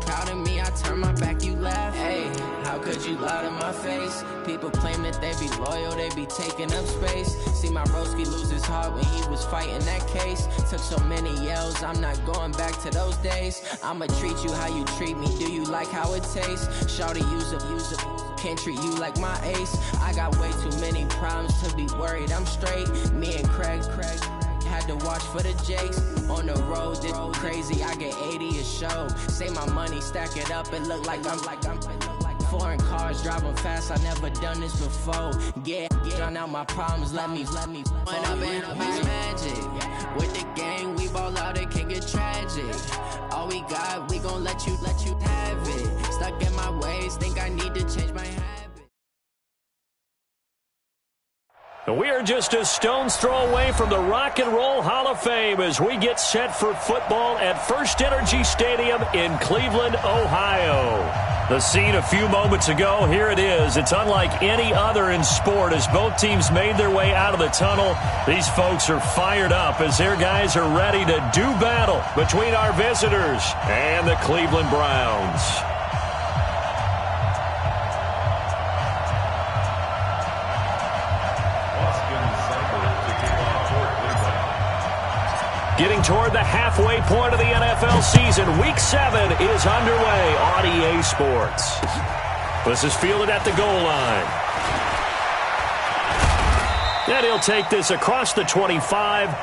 proud of me, I turn my back, you laugh. Hey, how could you lie to my face? People claim that they be loyal, they be taking up space. See my broski lose his heart when he was fighting that case. Took so many yells, I'm not going back to those days. I'ma treat you how you treat me, do you like how it tastes? Shawty, use up, can't treat you like my ace. I got way too many problems to be worried, I'm straight. Me and Craig had to watch for the Jakes. On the road, this crazy, I get 80 a show. Say my money, stack it up, it look like I'm foreign cars, driving fast, I never done this before. Get drown out my problems, let me When up in a bitch magic. With the gang, we ball out, it can get tragic. All we got, we gon' let you have it. Stuck in my ways, think I need to change my habit. We are just a stone's throw away from the Rock and Roll Hall of Fame as we get set for football at First Energy Stadium in Cleveland, Ohio. The scene a few moments ago, here it is. It's unlike any other in sport as both teams made their way out of the tunnel. These folks are fired up as their guys are ready to do battle between our visitors and the Cleveland Browns. Getting toward the halfway point of the NFL season, Week 7 is underway on EA Sports. This is fielded at the goal line. And he'll take this across the 25.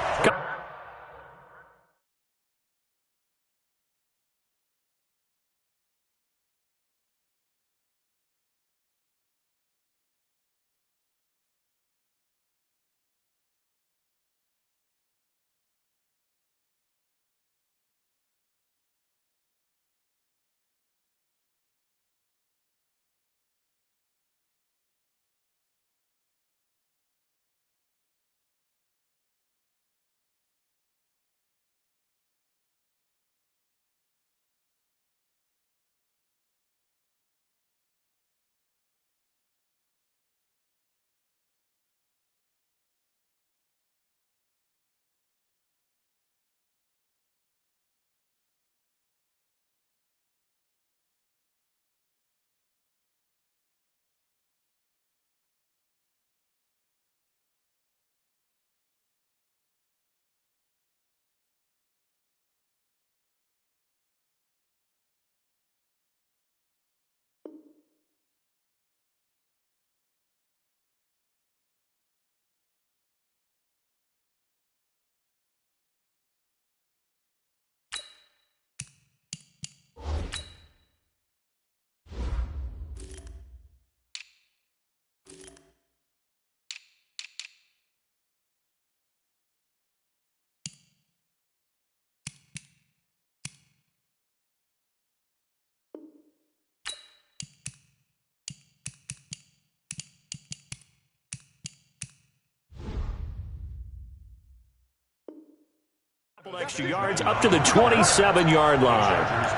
Extra yards up to the 27-yard line. First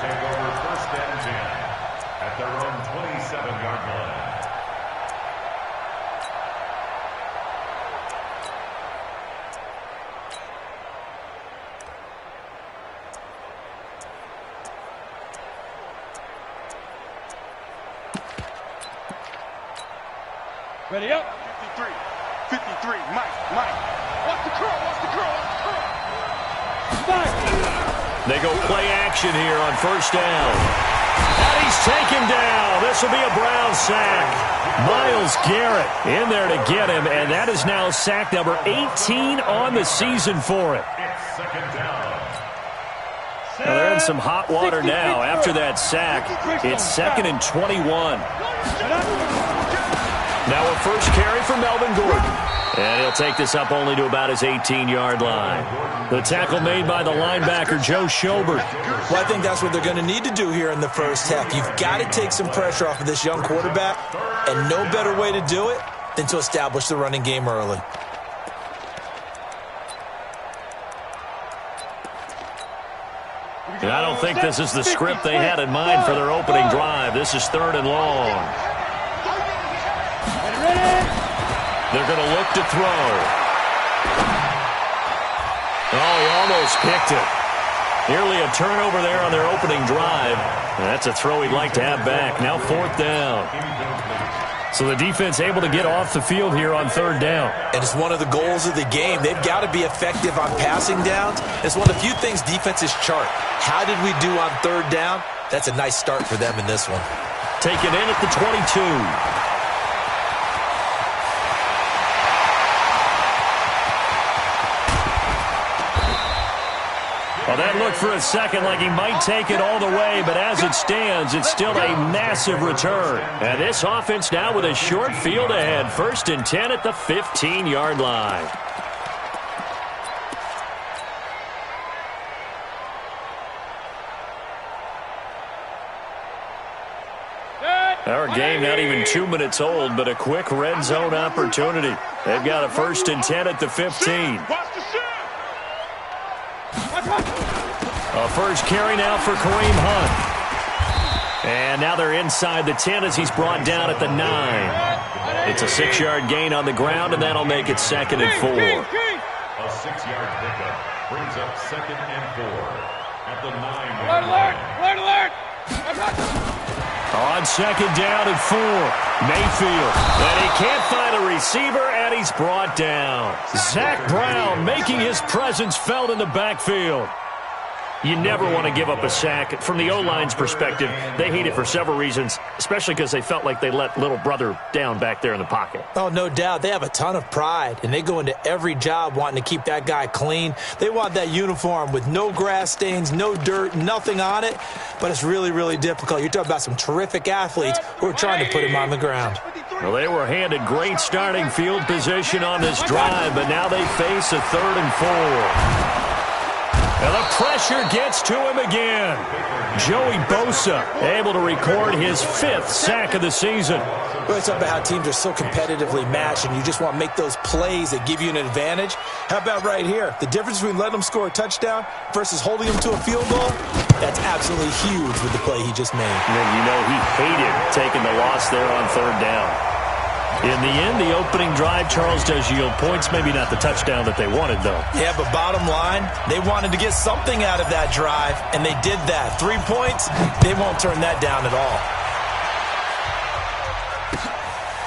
and 10 at their own 27-yard line. Ready up. 53, Mike. Watch the curl. They go play action here on first down. And he's taken down. This will be a Brown sack. Myles Garrett in there to get him, and that is now sack number 18 on the season for him. It's second down. Now they're in some hot water now after that sack. It's 2nd and 21. Now a first carry for Melvin Gordon. And he'll take this up only to about his 18-yard line. The tackle made by the linebacker, Joe Schobert. Well, I think that's what they're going to need to do here in the first half. You've got to take some pressure off of this young quarterback, and no better way to do it than to establish the running game early. And I don't think this is the script they had in mind for their opening drive. This is 3rd and long. They're going to look to throw. Oh, he almost picked it. Nearly a turnover there on their opening drive. And that's a throw he'd like to have back. Now 4th down. So the defense able to get off the field here on 3rd down. And it's one of the goals of the game. They've got to be effective on passing downs. It's one of the few things defenses chart. How did we do on 3rd down? That's a nice start for them in this one. Taken in at the 22. Well, that looked for a second like he might take it all the way, but as it stands, it's still a massive return. And this offense now with a short field ahead. 1st and 10 at the 15-yard line. Our game not even 2 minutes old, but a quick red zone opportunity. They've got a 1st and 10 at the 15. A first carry now for Kareem Hunt. And now they're inside the 10 as he's brought down at the 9. It's a 6-yard gain on the ground, and that'll make it 2nd and 4. A 6-yard pickup brings up 2nd and 4 at the 9-yard line. Alert! On 2nd down and 4, Mayfield. And he can't find a receiver, and he's brought down. Zach Brown making his presence felt in the backfield. You never want to give up a sack. From the O-line's perspective, they hate it for several reasons, especially because they felt like they let little brother down back there in the pocket. Oh, no doubt. They have a ton of pride, and they go into every job wanting to keep that guy clean. They want that uniform with no grass stains, no dirt, nothing on it, but it's really, really difficult. You're talking about some terrific athletes who are trying to put him on the ground. Well, they were handed great starting field position on this drive, but now they face a 3rd and 4. And the pressure gets to him again. Joey Bosa able to record his 5th sack of the season. We're talking about how teams are so competitively matched, and you just want to make those plays that give you an advantage. How about right here? The difference between letting them score a touchdown versus holding them to a field goal, that's absolutely huge with the play he just made. And you know he hated taking the loss there on 3rd down. In the end, the opening drive, Charles, does yield points. Maybe not the touchdown that they wanted, though. Yeah, but bottom line, they wanted to get something out of that drive, and they did that. 3 points, they won't turn that down at all.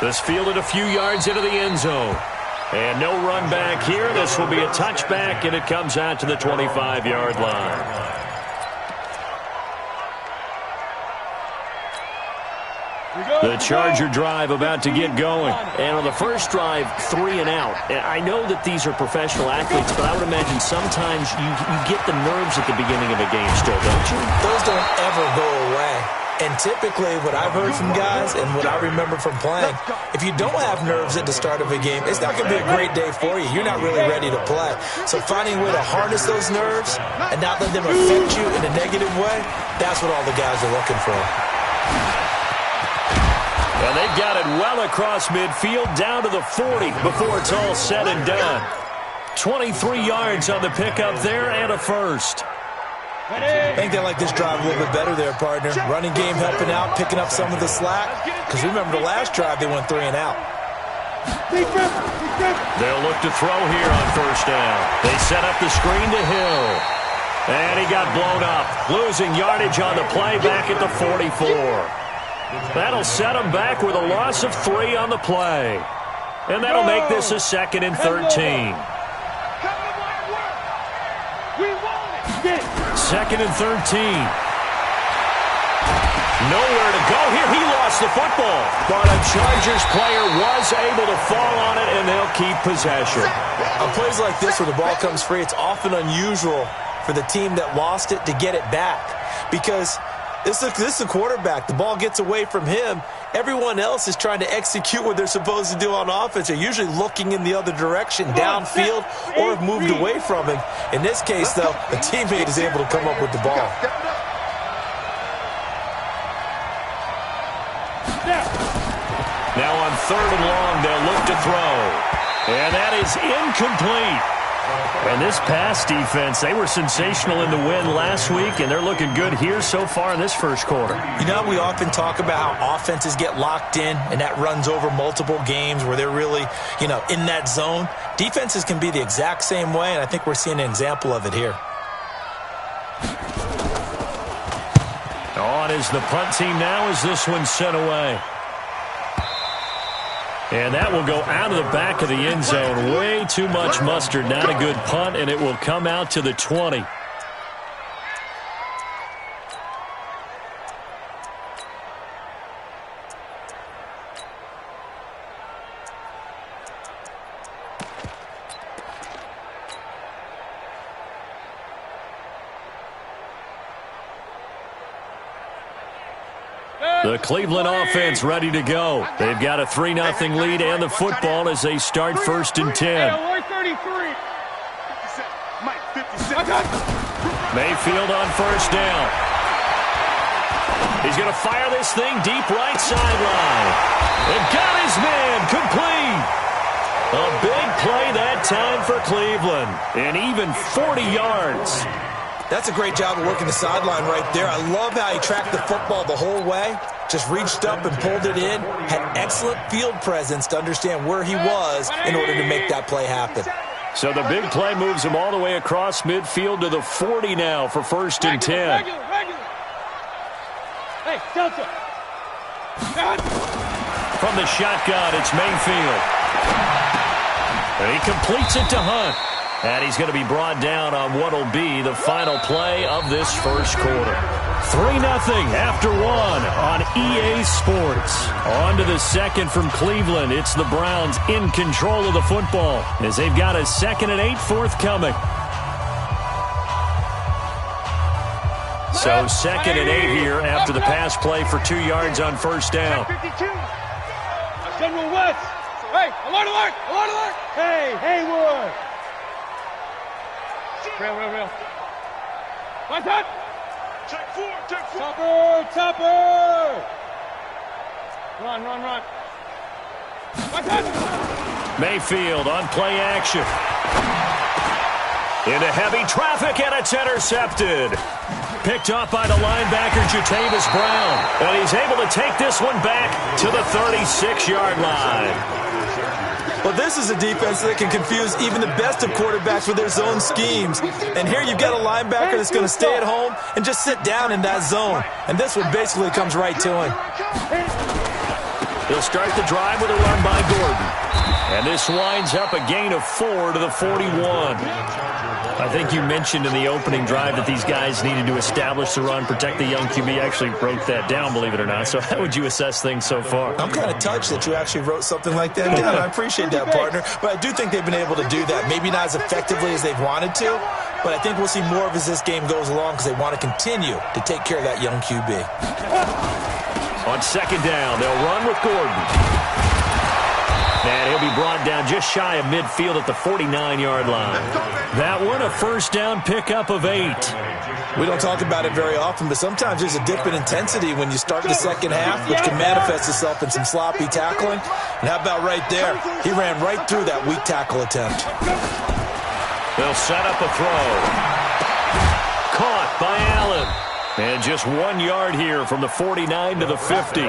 This fielded a few yards into the end zone. And no run back here. This will be a touchback, and it comes out to the 25-yard line. The Charger drive about to get going. And on the first drive, 3 and out. And I know that these are professional athletes, but I would imagine sometimes you get the nerves at the beginning of a game still, don't you? Those don't ever go away. And typically what I've heard from guys and what I remember from playing, if you don't have nerves at the start of a game, it's not going to be a great day for you. You're not really ready to play. So finding a way to harness those nerves and not let them affect you in a negative way, that's what all the guys are looking for. And they've got it well across midfield down to the 40 before it's all said and done. 23 yards on the pickup there and a first. I think they like this drive a little bit better there, partner. Running game helping out, picking up some of the slack. Because remember the last drive, they went 3 and out. They'll look to throw here on 1st down. They set up the screen to Hill. And he got blown up, losing yardage on the play back at the 44. That'll set him back with a loss of 3 on the play. And that'll make this a 2nd and 13. 2nd and 13. Nowhere to go here. He lost the football. But a Chargers player was able to fall on it, and they'll keep possession. On plays like this where the ball comes free, it's often unusual for the team that lost it to get it back. Because this is a quarterback. The ball gets away from him. Everyone else is trying to execute what they're supposed to do on offense. They're usually looking in the other direction, downfield, or have moved away from him. In this case, though, a teammate is able to come up with the ball. Now on 3rd and long, they'll look to throw. And that is incomplete. And this pass defense, they were sensational in the win last week, and they're looking good here so far in this first quarter. You know, we often talk about how offenses get locked in, and that runs over multiple games where they're really, in that zone. Defenses can be the exact same way, and I think we're seeing an example of it here. is the punt team now as this one's sent away. And that will go out of the back of the end zone. Way too much mustard. Not a good punt, and it will come out to the 20. The Cleveland offense ready to go. They've got a 3-0 lead and the football as they start 1st and 10. Mayfield on 1st down. He's going to fire this thing deep right sideline. And got his man complete. A big play that time for Cleveland. And even 40 yards. That's a great job of working the sideline right there. I love how he tracked the football the whole way. Just reached up and pulled it in. Had excellent field presence to understand where he was in order to make that play happen. So the big play moves him all the way across midfield to the 40 now for 1st and 10. Hey, Delta. From the shotgun, it's Mayfield. And he completes it to Hunt. And he's going to be brought down on what will be the final play of this first quarter. 3-0 after 1 on EA Sports. On to the second from Cleveland. It's the Browns in control of the football as they've got a 2nd and 8 forthcoming. So 2nd and 8 here after the pass play for 2 yards on 1st down. General West. Hey, alert, alert, alert, alert. Hey, Haywood. Real. One time. Check 4. Topper. Run. One time. Mayfield on play action. Into heavy traffic, and it's intercepted. Picked up by the linebacker, Jatavis Brown. And he's able to take this one back to the 36-yard line. Well, this is a defense that can confuse even the best of quarterbacks with their zone schemes. And here you've got a linebacker that's going to stay at home and just sit down in that zone. And this one basically comes right to him. He'll start the drive with a run by Gordon. And this winds up a gain of 4 to the 41. I think you mentioned in the opening drive that these guys needed to establish the run, protect the young QB. Actually wrote that down, believe it or not. So how would you assess things so far? I'm kind of touched that you actually wrote something like that down. I appreciate that, partner. But I do think they've been able to do that. Maybe not as effectively as they've wanted to, but I think we'll see more of as this game goes along because they want to continue to take care of that young QB. On 2nd down, they'll run with Gordon. And he'll be brought down just shy of midfield at the 49-yard line. That one, a 1st down pickup of 8. We don't talk about it very often, but sometimes there's a dip in intensity when you start the second half, which can manifest itself in some sloppy tackling. And how about right there? He ran right through that weak tackle attempt. They'll set up a throw. Caught by Allen. And just 1 yard here from the 49 to the 50.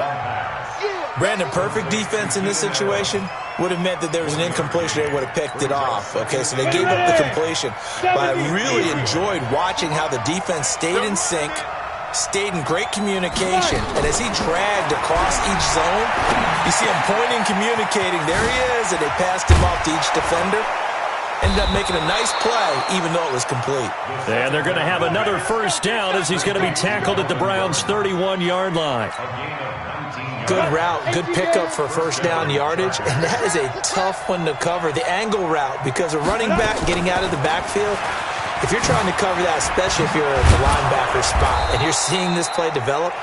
Brandon, perfect defense in this situation would have meant that there was an incompletion. They would have picked it off. Okay, so they gave up the completion. But I really enjoyed watching how the defense stayed in sync, stayed in great communication. And as he dragged across each zone, you see him pointing, communicating. There he is, and they passed him off to each defender. Ended up making a nice play, even though it was complete. And they're going to have another 1st down as he's going to be tackled at the Browns' 31-yard line. Good route, good pickup for 1st down yardage, and that is a tough one to cover. The angle route, because a running back getting out of the backfield, if you're trying to cover that, especially if you're at the linebacker spot and you're seeing this play develop,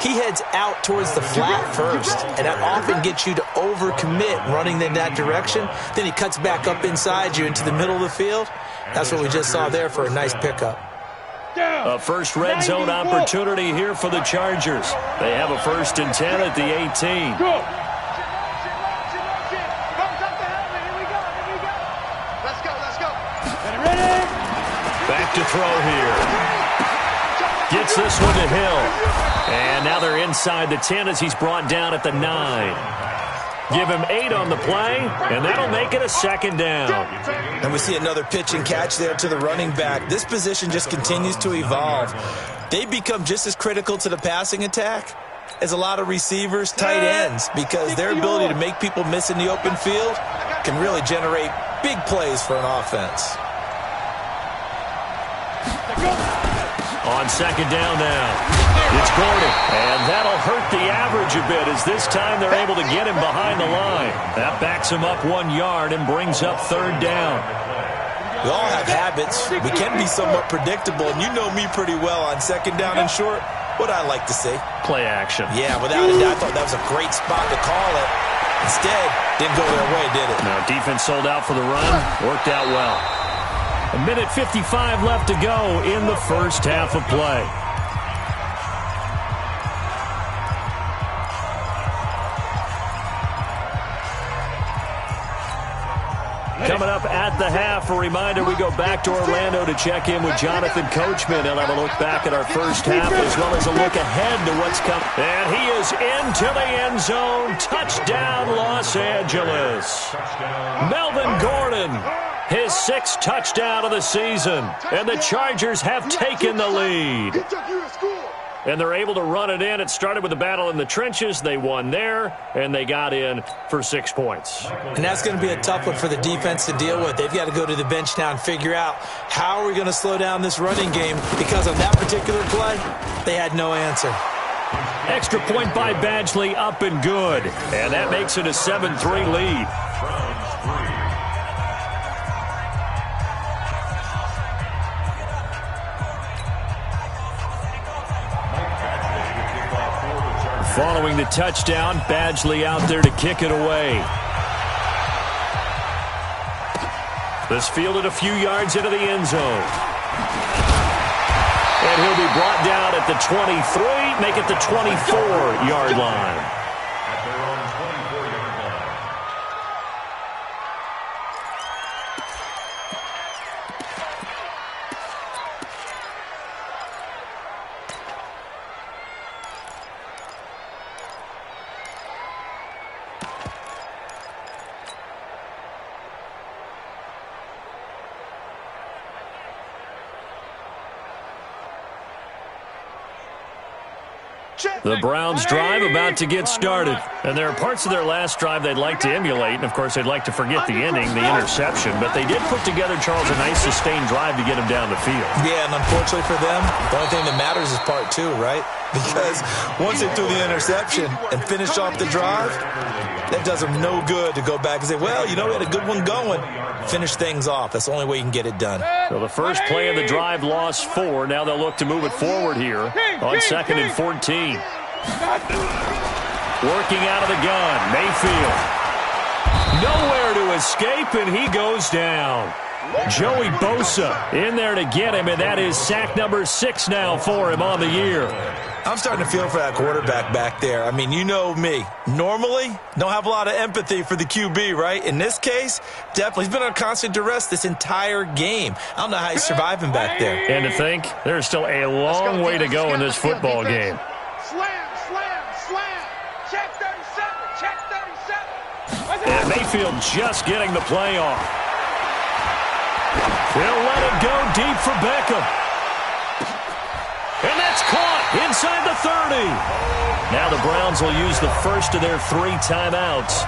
he heads out towards the flat first, and that often gets you to overcommit running in that direction. Then he cuts back up inside you into the middle of the field. That's what we just saw there for a nice pickup. A first red zone opportunity here for the Chargers. They have a 1st and 10 at the 18. Back to throw here. Gets this one to Hill. And now they're inside the 10 as he's brought down at the 9. Give him 8 on the play, and that'll make it a second down. And we see another pitch and catch there to the running back. This position just continues to evolve. They become just as critical to the passing attack as a lot of receivers, tight ends, because their ability to make people miss in the open field can really generate big plays for an offense. On second down now, it's Gordon, and that'll hurt the average a bit as this time they're able to get him behind the line. That backs him up 1 yard and brings up third down. We all have habits. We can be somewhat predictable, and you know me pretty well on second down and short. What I like to see. Play action. Yeah, without a doubt, I thought that was a great spot to call it. Instead, didn't go their way, did it? Now, defense sold out for the run. Worked out well. 1:55 left to go in the first half of play. Coming up at the half, a reminder, we go back to Orlando to check in with Jonathan Coachman. He'll have a look back at our first half as well as a look ahead to what's coming. And he is into the end zone. Touchdown, Los Angeles. Melvin Gordon, his 6th touchdown of the season. And the Chargers have taken the lead. And they're able to run it in. It started with a battle in the trenches. They won there, and they got in for 6 points. And that's going to be a tough one for the defense to deal with. They've got to go to the bench now and figure out how are we going to slow down this running game, because on that particular play, they had no answer. Extra point by Badgley, up and good. And that makes it a 7-3 lead. Following the touchdown, Badgley out there to kick it away. This fielded a few yards into the end zone. And he'll be brought down at the 23, make it the 24-yard line. At their own 24-yard line. The Browns' drive about to get started. And there are parts of their last drive they'd like to emulate. And, of course, they'd like to forget the ending, the interception. But they did put together, Charles, a nice sustained drive to get him down the field. Yeah, and unfortunately for them, the only thing that matters is part 2, right? Because once they threw the interception and finished off the drive, that does them no good to go back and say, well, you know, we had a good one going. Finish things off. That's the only way you can get it done. So the first play of the drive lost 4. Now they'll look to move it forward here on 2nd and 14. Working out of the gun, Mayfield. Nowhere to escape, and he goes down. Joey Bosa in there to get him, and that is sack number 6 now for him on the year. I'm starting to feel for that quarterback back there. I mean, you know me. Normally, don't have a lot of empathy for the QB, right? In this case, definitely. He's been on constant duress this entire game. I don't know how he's surviving back there. And to think, there's still a long way to go in this football game. Slam, slam, slam. Check 37, check 37. And Mayfield just getting the play off. They'll let it go deep for Beckham. And that's caught inside the 30. Now the Browns will use the first of their 3 timeouts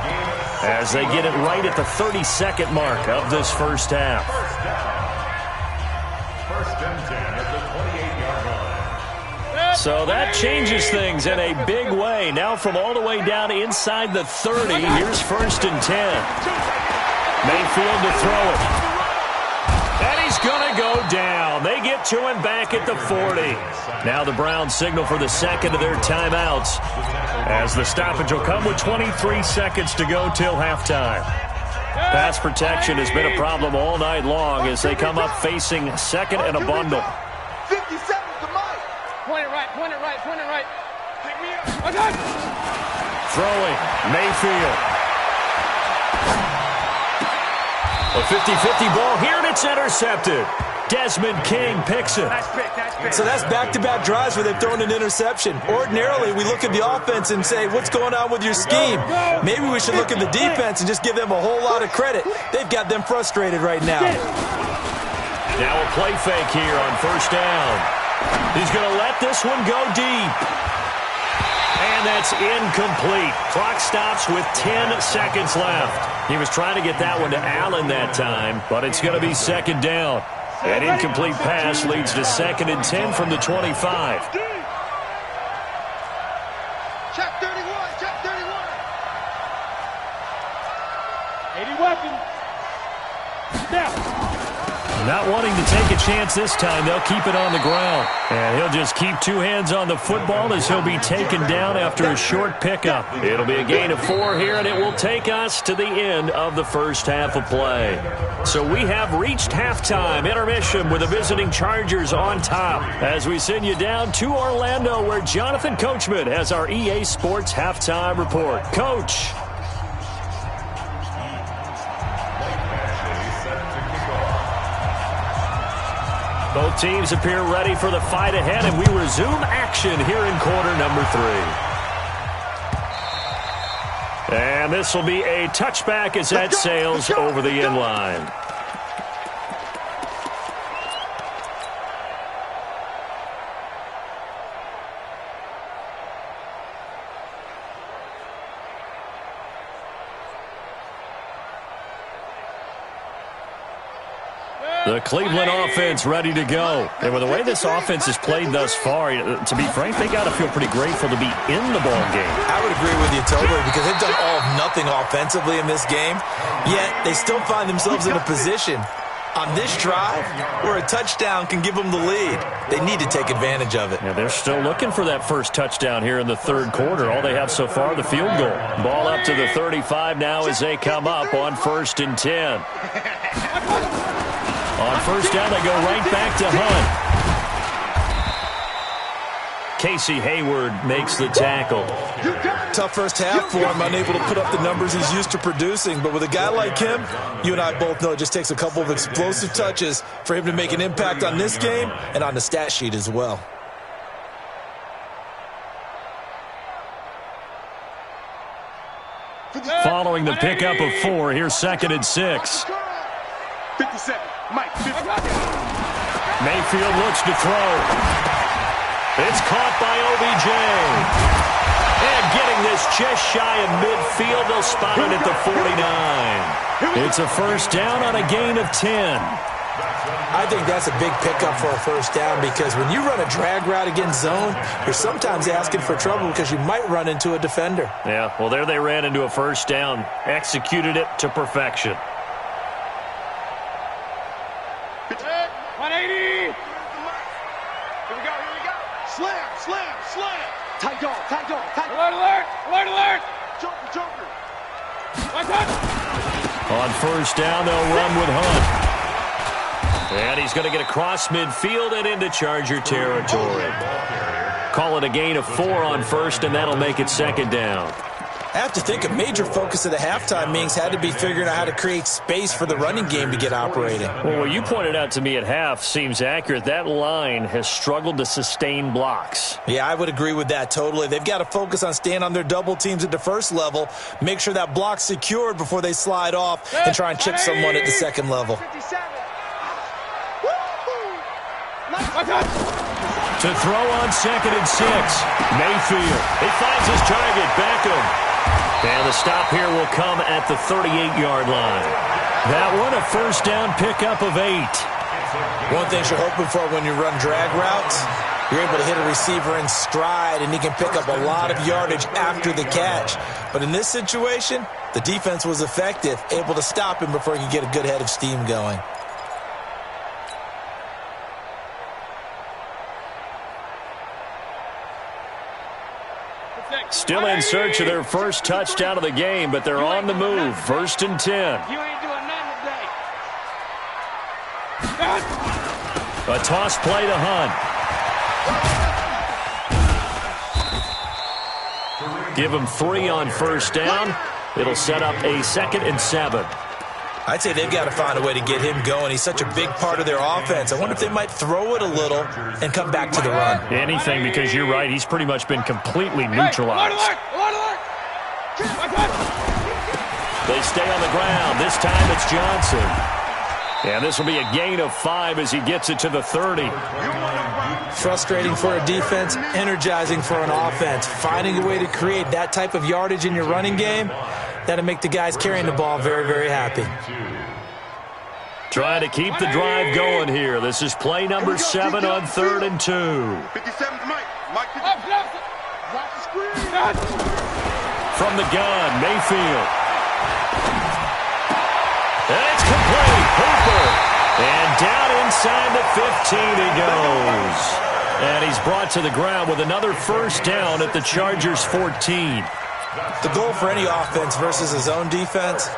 as they get it right at the 32nd mark of this first half. First and 10 at the 28-yard line. So that changes things in a big way. Now from all the way down inside the 30, here's 1st and 10. Mayfield to throw it. And he's going to go down. They get to him back at the 40. Now the Browns signal for the second of their timeouts as the stoppage will come with 23 seconds to go till halftime. Pass protection has been a problem all night long as they come up facing 2nd and a bundle. 50 seconds to Mike. Point it right, point it right, point it right. Pick me up. Throwing, Mayfield. A 50-50 ball here, and it's intercepted. Desmond King picks it. Nice pick, nice pick. So that's back-to-back drives where they've thrown an interception. Ordinarily, we look at the offense and say, what's going on with your scheme? Maybe we should look at the defense and just give them a whole lot of credit. They've got them frustrated right now. Now a play fake here on first down. He's going to let this one go deep. And that's incomplete. Clock stops with 10 seconds left. He was trying to get that one to Allen that time, but it's going to be second down. An incomplete pass leads to 2nd and 10 from the 25. Check 31, check 31. 80 weapon. Now. Not wanting to take a chance this time, they'll keep it on the ground. And he'll just keep 2 hands on the football as he'll be taken down after a short pickup. It'll be a gain of 4 here, and it will take us to the end of the first half of play. So we have reached halftime intermission with the visiting Chargers on top as we send you down to Orlando where Jonathan Coachman has our EA Sports halftime report. Coach. Both teams appear ready for the fight ahead, and we resume action here in quarter number 3. And this will be a touchback as that sails over the end line. The Cleveland offense ready to go. And with the way this offense has played thus far, to be frank, they got to feel pretty grateful to be in the ball game. I would agree with you totally because they've done all of nothing offensively in this game, yet they still find themselves in a position on this drive where a touchdown can give them the lead. They need to take advantage of it. Yeah, they're still looking for that first touchdown here in the third quarter. All they have so far, the field goal. Ball up to the 35 now as they come up on 1st and 10. On first down, they go right back to Hunt. Casey Hayward makes the tackle. Tough first half for him, unable to put up the numbers he's used to producing. But with a guy like him, you and I both know it just takes a couple of explosive touches for him to make an impact on this game and on the stat sheet as well. Following the pickup of 4, here's 2nd and 6. 57. Mike, 50. Mayfield looks to throw. It's caught by OBJ. And getting this just shy of midfield, they'll spot it at the 49. It's a first down on a gain of 10. I think that's a big pickup for a first down because when you run a drag route against zone, you're sometimes asking for trouble because you might run into a defender. Yeah, well, there they ran into a first down, executed it to perfection. 180. Here we go, here we go. Slam, slam, slam. Tight dog, tight dog, tight dog. Alert, alert, alert, alert. Joker, joker. Right touch. On first down, they'll run with Hunt. And he's going to get across midfield and into Charger territory. Call it a gain of 4 on first, and that'll make it 2nd down. I have to think a major focus of the halftime meetings had to be figuring out how to create space for the running game to get operating. Well, what you pointed out to me at half seems accurate. That line has struggled to sustain blocks. Yeah, I would agree with that totally. They've got to focus on staying on their double teams at the first level, make sure that block's secured before they slide off and try and chip someone at the second level. 57. To throw on 2nd and 6. Mayfield. He finds his target, Beckham. And the stop here will come at the 38-yard line. That one a first down pickup of 8. One thing you're hoping for when you run drag routes, you're able to hit a receiver in stride and he can pick up a lot of yardage after the catch. But in this situation, the defense was effective, able to stop him before he could get a good head of steam going. Still in search of their first touchdown of the game, but they're on the move. 1st and 10. You ain't doing nothing today. A toss play to Hunt. Give him 3 on first down. It'll set up a 2nd and 7. I'd say they've got to find a way to get him going. He's such a big part of their offense. I wonder if they might throw it a little and come back to the run. Anything, because you're right. He's pretty much been completely neutralized. They stay on the ground. This time it's Johnson. And this will be a gain of 5 as he gets it to the 30. Frustrating for a defense, energizing for an offense. Finding a way to create that type of yardage in your running game, that'll make the guys carrying the ball very, very happy. Trying to keep the drive going here. This is play number 7 on 3rd and 2. 57's Mike. From the gun, Mayfield. And it's complete. Hooper. And down inside the 15 he goes. And he's brought to the ground with another first down at the Chargers' 14. The goal for any offense versus his own defense,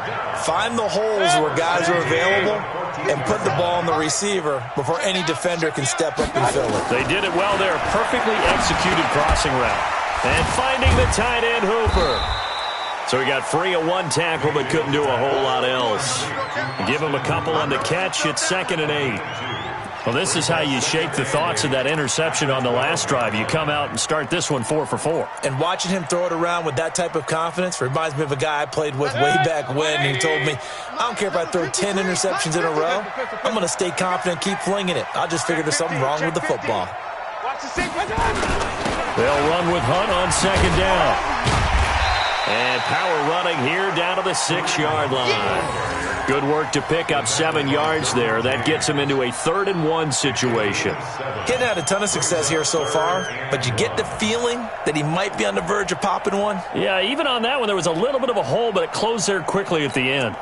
find the holes where guys are available and put the ball on the receiver before any defender can step up and fill it. They did it well there. Perfectly executed crossing route. And finding the tight end, Hooper. So he got free of one tackle but couldn't do a whole lot else. Give him a couple on the catch. It's 2nd and 8. Well, this is how you shake the thoughts of that interception on the last drive. You come out and start this one 4 for 4. And watching him throw it around with that type of confidence reminds me of a guy I played with way back when who told me, I don't care if I throw 10 interceptions in a row. I'm going to stay confident, keep flinging it. I just figured there's something wrong with the football. They'll run with Hunt on 2nd down. And power running here down to the 6-yard line. Good work to pick up 7 yards there. That gets him into a 3rd and 1 situation. Getting had a ton of success here so far, but you get the feeling that he might be on the verge of popping one. Yeah, even on that one, there was a little bit of a hole, but it closed there quickly at the end.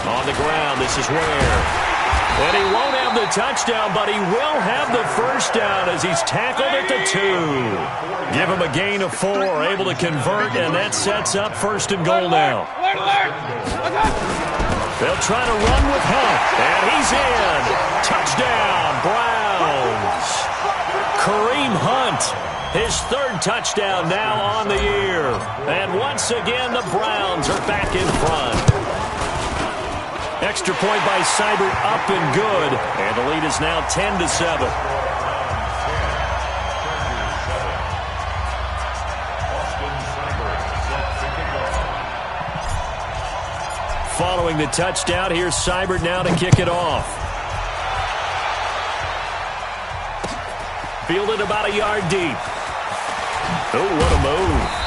On the ground, this is Ware. And he won't have the touchdown, but he will have the first down as he's tackled at the 2. Give him a gain of 4, able to convert, and that sets up 1st and goal now. They'll try to run with Hunt, and he's in. Touchdown, Browns. Kareem Hunt, his 3rd touchdown now on the year. And once again, the Browns are back in front. Extra point by Seibert, up and good. And the lead is now 10-7. Following the touchdown, here's Seibert now to kick it off. Fielded about a yard deep. Oh, what a move.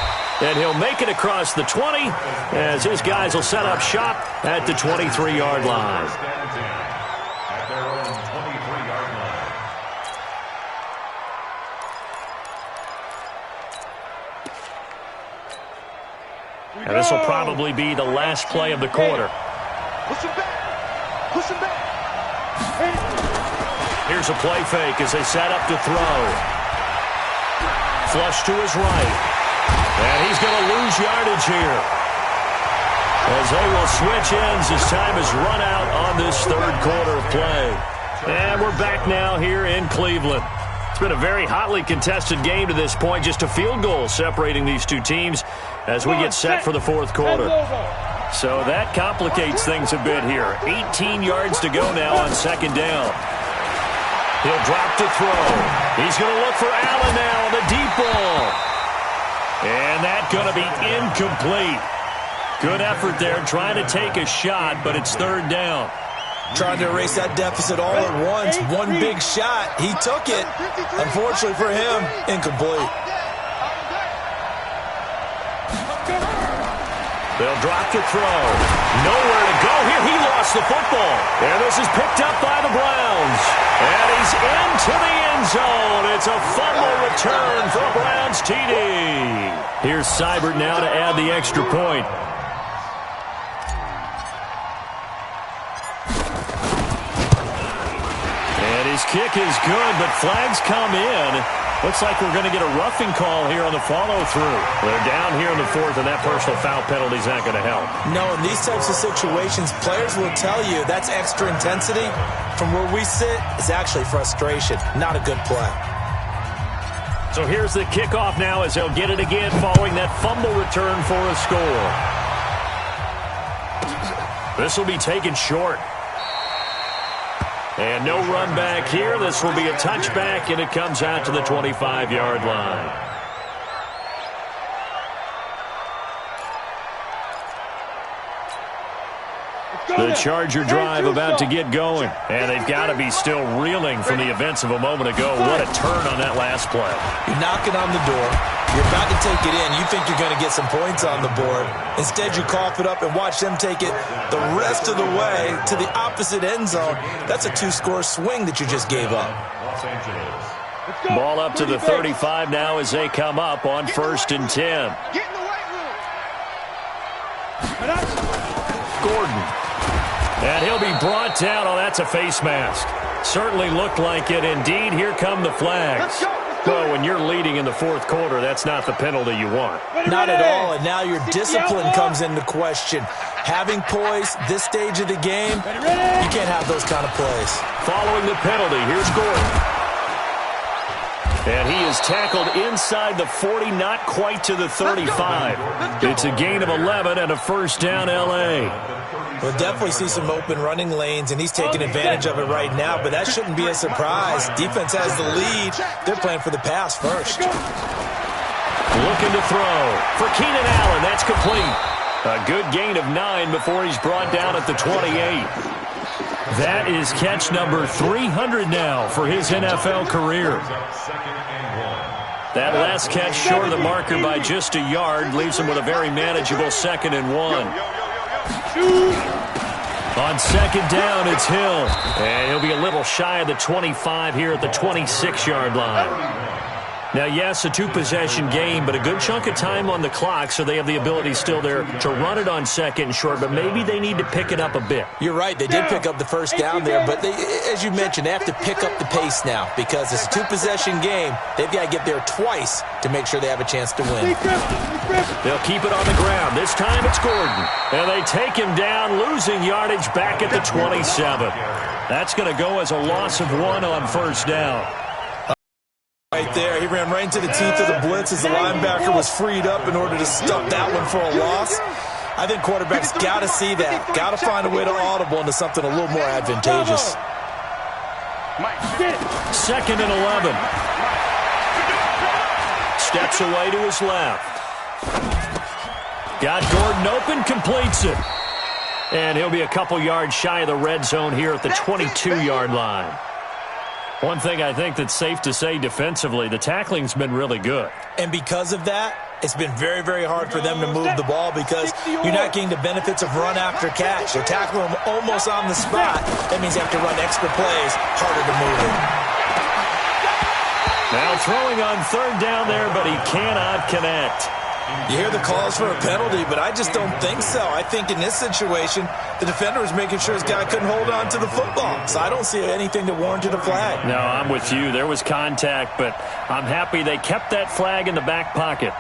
And he'll make it across the 20 as his guys will set up shop at the 23-yard line. At their own 23-yard line. And this will probably be the last play of the quarter. Push him back. Push him back. Here's a play fake as they set up to throw. Flush to his right. And he's going to lose yardage here as they will switch ends as time has run out on this 3rd quarter of play. And we're back now here in Cleveland. It's been a very hotly contested game to this point. Just a field goal separating these two teams as we get set for the 4th quarter. So that complicates things a bit here. 18 yards to go now on 2nd down. He'll drop to throw. He's going to look for Allen now on the deep ball. And that's going to be incomplete. Good effort there trying to take a shot, but it's 3rd down. Trying to erase that deficit all at once. One big shot. He took it. Unfortunately for him, incomplete. They'll drop to throw. Nowhere to go here. He lost the football. And this is picked up by the Browns. And he's into the end zone. It's a fumble return for a Browns TD. Here's Seibert now to add the extra point. And his kick is good, but flags come in. Looks like we're going to get a roughing call here on the follow-through. They're down here in the fourth, and that personal foul penalty is not going to help. No, in these types of situations, players will tell you that's extra intensity. From where we sit, it's actually frustration. Not a good play. So here's the kickoff now as they'll get it again following that fumble return for a score. This will be taken short. And no run back here. This will be a touchback, and it comes out to the 25-yard line. The Charger drive about to get going. And they've got to be still reeling from the events of a moment ago. What a turn on that last play. You're knocking on the door. You're about to take it in. You think you're going to get some points on the board. Instead, you cough it up and watch them take it the rest of the way to the opposite end zone. That's a two-score swing that you just gave up. Ball up to the 35 now as they come up on 1st and 10. Get in the weight room. Gordon. And he'll be brought down. Oh, that's a face mask. Certainly looked like it. Indeed, here come the flags. Well, when you're leading in the fourth quarter, that's not the penalty you want. Not at all, and now your discipline comes into question. Having poise this stage of the game, you can't have those kind of plays. Following the penalty, here's Gordon. And he is tackled inside the 40, not quite to the 35. It's a gain of 11 and a first down, L.A. We'll definitely see some open running lanes, and he's taking advantage of it right now, but that shouldn't be a surprise. Defense has the lead. They're playing for the pass first. Looking to throw for Keenan Allen. That's complete. A good gain of 9 before he's brought down at the 28. That is catch number 300 now for his NFL career. That last catch short of the marker by just a yard leaves him with a very manageable 2nd and 1. On 2nd down, it's Hill. And he'll be a little shy of the 25 here at the 26-yard line. Now, yes, a two-possession game, but a good chunk of time on the clock, so they have the ability still there to run it on 2nd and short, but maybe they need to pick it up a bit. You're right. They did pick up the first down there, but as you mentioned, they have to pick up the pace now because it's a two-possession game. They've got to get there twice to make sure they have a chance to win. They'll keep it on the ground. This time it's Gordon. And they take him down, losing yardage back at the 27. That's going to go as a loss of 1 on first down. Right there, he ran right into the teeth of the blitz as the linebacker was freed up in order to stuff that one for a loss. I think quarterbacks got to see that. Got to find a way to audible into something a little more advantageous. 2nd and 11. Steps away to his left. Got Gordon open, completes it. And he'll be a couple yards shy of the red zone here at the 22-yard line. One thing I think that's safe to say defensively, the tackling's been really good. And because of that, it's been very, very hard for them to move the ball because you're not getting the benefits of run after catch. They're tackling them almost on the spot. That means they have to run extra plays, harder to move it. Now throwing on 3rd down there, but he cannot connect. You hear the calls for a penalty, but I just don't think so. I think in this situation, the defender was making sure his guy couldn't hold on to the football. So I don't see anything to warrant a flag. No, I'm with you. There was contact, but I'm happy they kept that flag in the back pocket.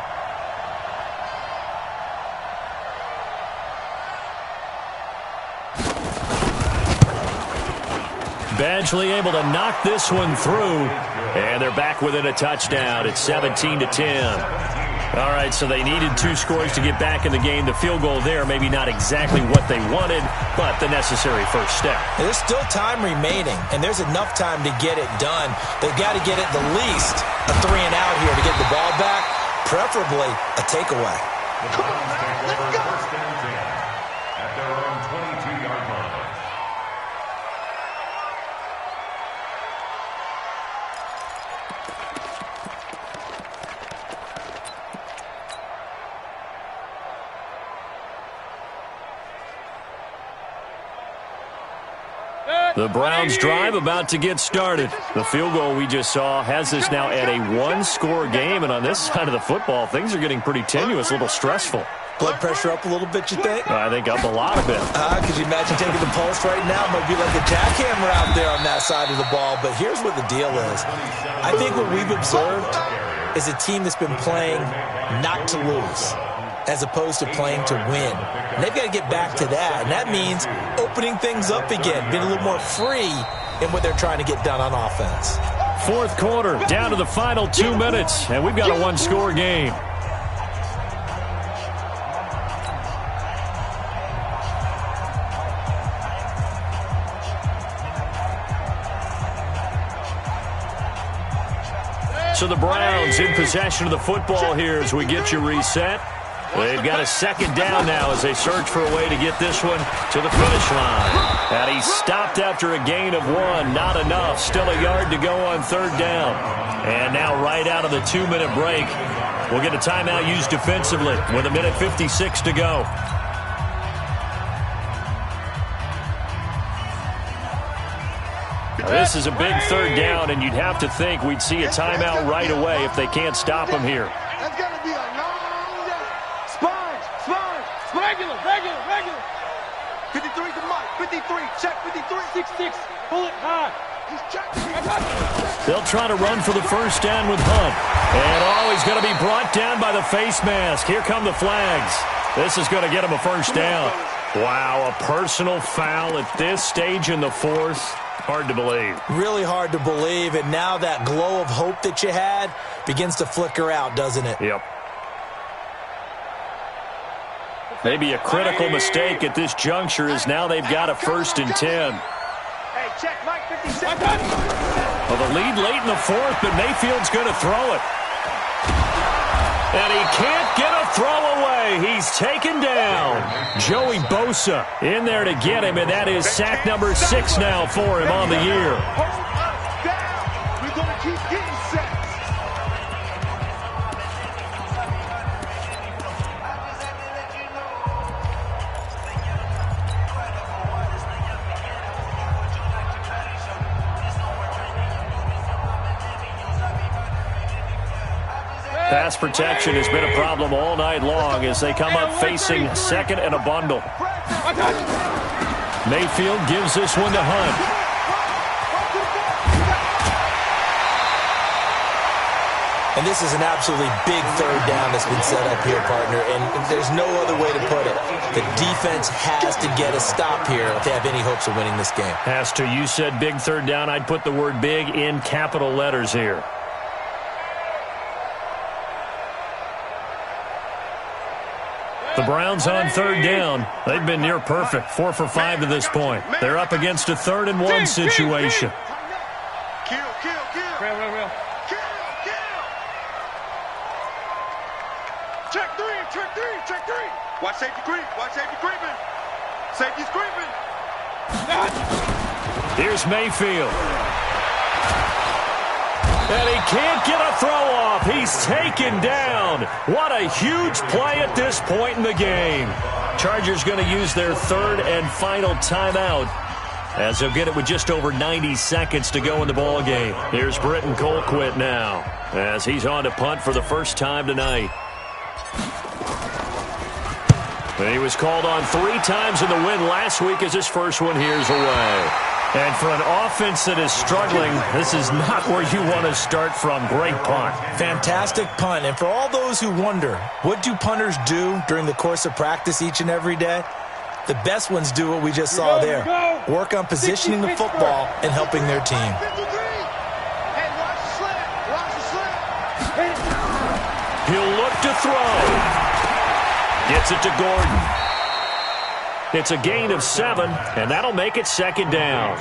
Badgley able to knock this one through, and they're back within a touchdown. It's 17-10. All right, so they needed 2 scores to get back in the game. The field goal there, maybe not exactly what they wanted, but the necessary first step. There's still time remaining, and there's enough time to get it done. They've got to get at the least a 3 and out here to get the ball back, preferably a takeaway. Come on, man, let's go. 1st and 10 at their own 22-yard line. The Browns drive about to get started. The field goal we just saw has us now at a 1-score game, and on this side of the football, things are getting pretty tenuous, a little stressful. Blood pressure up a little bit, you think? I think up a lot of it. Could you imagine taking the pulse right now? It might be like a jackhammer out there on that side of the ball. But here's what the deal is. I think what we've observed is a team that's been playing not to lose as opposed to playing to win. And they've got to get back to that. And that means opening things up again, being a little more free in what they're trying to get done on offense. Fourth quarter, down to the final 2 minutes, and we've got a one-score game. So the Browns in possession of the football here as we get you reset. They've got a second down now as they search for a way to get this one to the finish line. And he stopped after a gain of 1. Not enough. Still a yard to go on third down. And now right out of the 2-minute break, we'll get a timeout used defensively with 1:56 to go. Now, this is a big third down, and you'd have to think we'd see a timeout right away if they can't stop him here. That's going to be a long day. Sponge. Regular. 53 to Mike. 53. Check 53. 6-6. Pull it high. He's checking. They'll try to run for the first down with Hunt. And he's going to be brought down by the face mask. Here come the flags. This is going to get him a first down. Wow, a personal foul at this stage in the fourth. Hard to believe. Really hard to believe, and now that glow of hope that you had begins to flicker out, doesn't it? Yep. Maybe a critical mistake at this juncture is now they've got a 1st and 10. Hey, check Mike 56. Well, the lead late in the fourth, but Mayfield's going to throw it. And he can't get a throw away. He's taken down. Joey Bosa in there to get him, and that is sack number 6 now for him on the year. We're going to keep getting sacks. Pass protection has been a problem all night long as they come up facing second and a bundle. Mayfield gives this one to Hunt. And this is an absolutely big third down that's been set up here, partner, and there's no other way to put it. The defense has to get a stop here if they have any hopes of winning this game. Has to. You said big third down. I'd put the word big in capital letters here. The Browns on third down. They've been near perfect. 4 for 5 to this point. They're up against a 3rd and 1 situation. Kill. Real. Kill. Check 3. Watch safety creeping. Safety's creeping. Here's Mayfield. And he can't get a throw off. He's taken down. What a huge play at this point in the game. Chargers going to use their 3rd and final timeout as they'll get it with just over 90 seconds to go in the ball game. Here's Britton Colquitt now as he's on to punt for the first time tonight. And he was called on 3 times in the win last week as his first one here's away. And for an offense that is struggling, this is not where you want to start from. Great punt. Fantastic punt. And for all those who wonder, what do punters do during the course of practice each and every day? The best ones do what we just saw there. Work on positioning the football and helping their team. Hey, watch the slant. He'll look to throw. Gets it to Gordon. It's a gain of 7, and that'll make it 2nd down.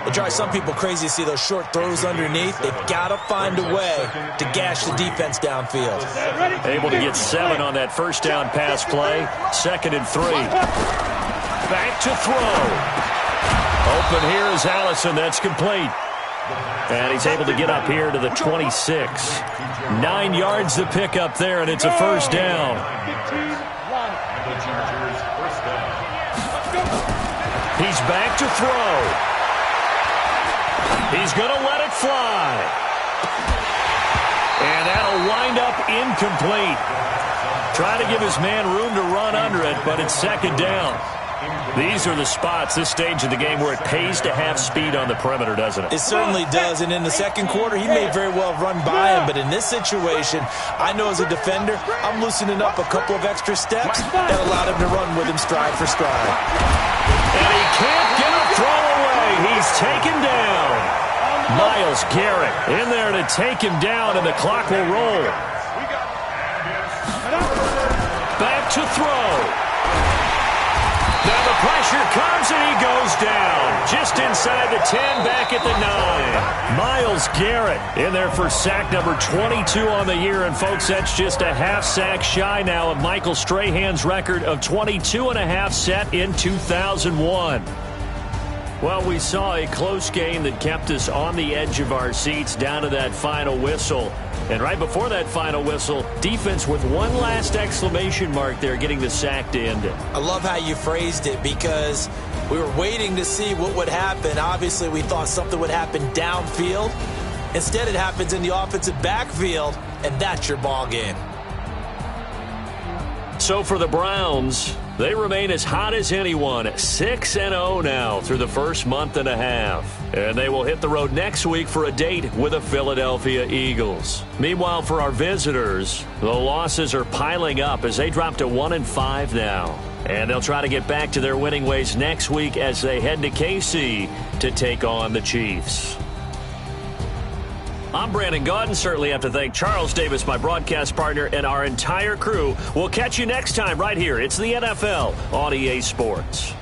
It drives some people crazy to see those short throws underneath. They've got to find a way to gash the defense downfield. Able to get 7 on that first down pass play. 2nd and 3. Back to throw. Open here is Allison. That's complete. And he's able to get up here to the 26. 9 yards to pick up there, and it's a first down. He's back to throw. He's going to let it fly. And That'll wind up incomplete. Trying to give his man room to run under it, but it's second down. These are the spots, this stage of the game, where it pays to have speed on the perimeter, doesn't it? It certainly does, and in the second quarter, he may very well run by him, but in this situation, I know as a defender, I'm loosening up a couple of extra steps that allowed him to run with him stride for stride. And he can't get a throw away. He's taken down. Myles Garrett in there to take him down, and the clock will roll. Back to throw. Now the pressure comes, and he goes down. Just inside the 10, back at the 9. Myles Garrett in there for sack number 22 on the year. And, folks, that's just a half sack shy now of Michael Strahan's record of 22.5 set in 2001. Well, we saw a close game that kept us on the edge of our seats down to that final whistle. And right before that final whistle, defense with one last exclamation mark there, getting the sack to end it. I love how you phrased it, because we were waiting to see what would happen. Obviously, we thought something would happen downfield. Instead, it happens in the offensive backfield, and that's your ball game. So for the Browns, they remain as hot as anyone, 6-0 now through the first month and a half. And they will hit the road next week for a date with the Philadelphia Eagles. Meanwhile, for our visitors, the losses are piling up as they drop to 1-5 now. And they'll try to get back to their winning ways next week as they head to KC to take on the Chiefs. I'm Brandon Gaudin. Certainly have to thank Charles Davis, my broadcast partner, and our entire crew. We'll catch you next time right here. It's the NFL on EA Sports.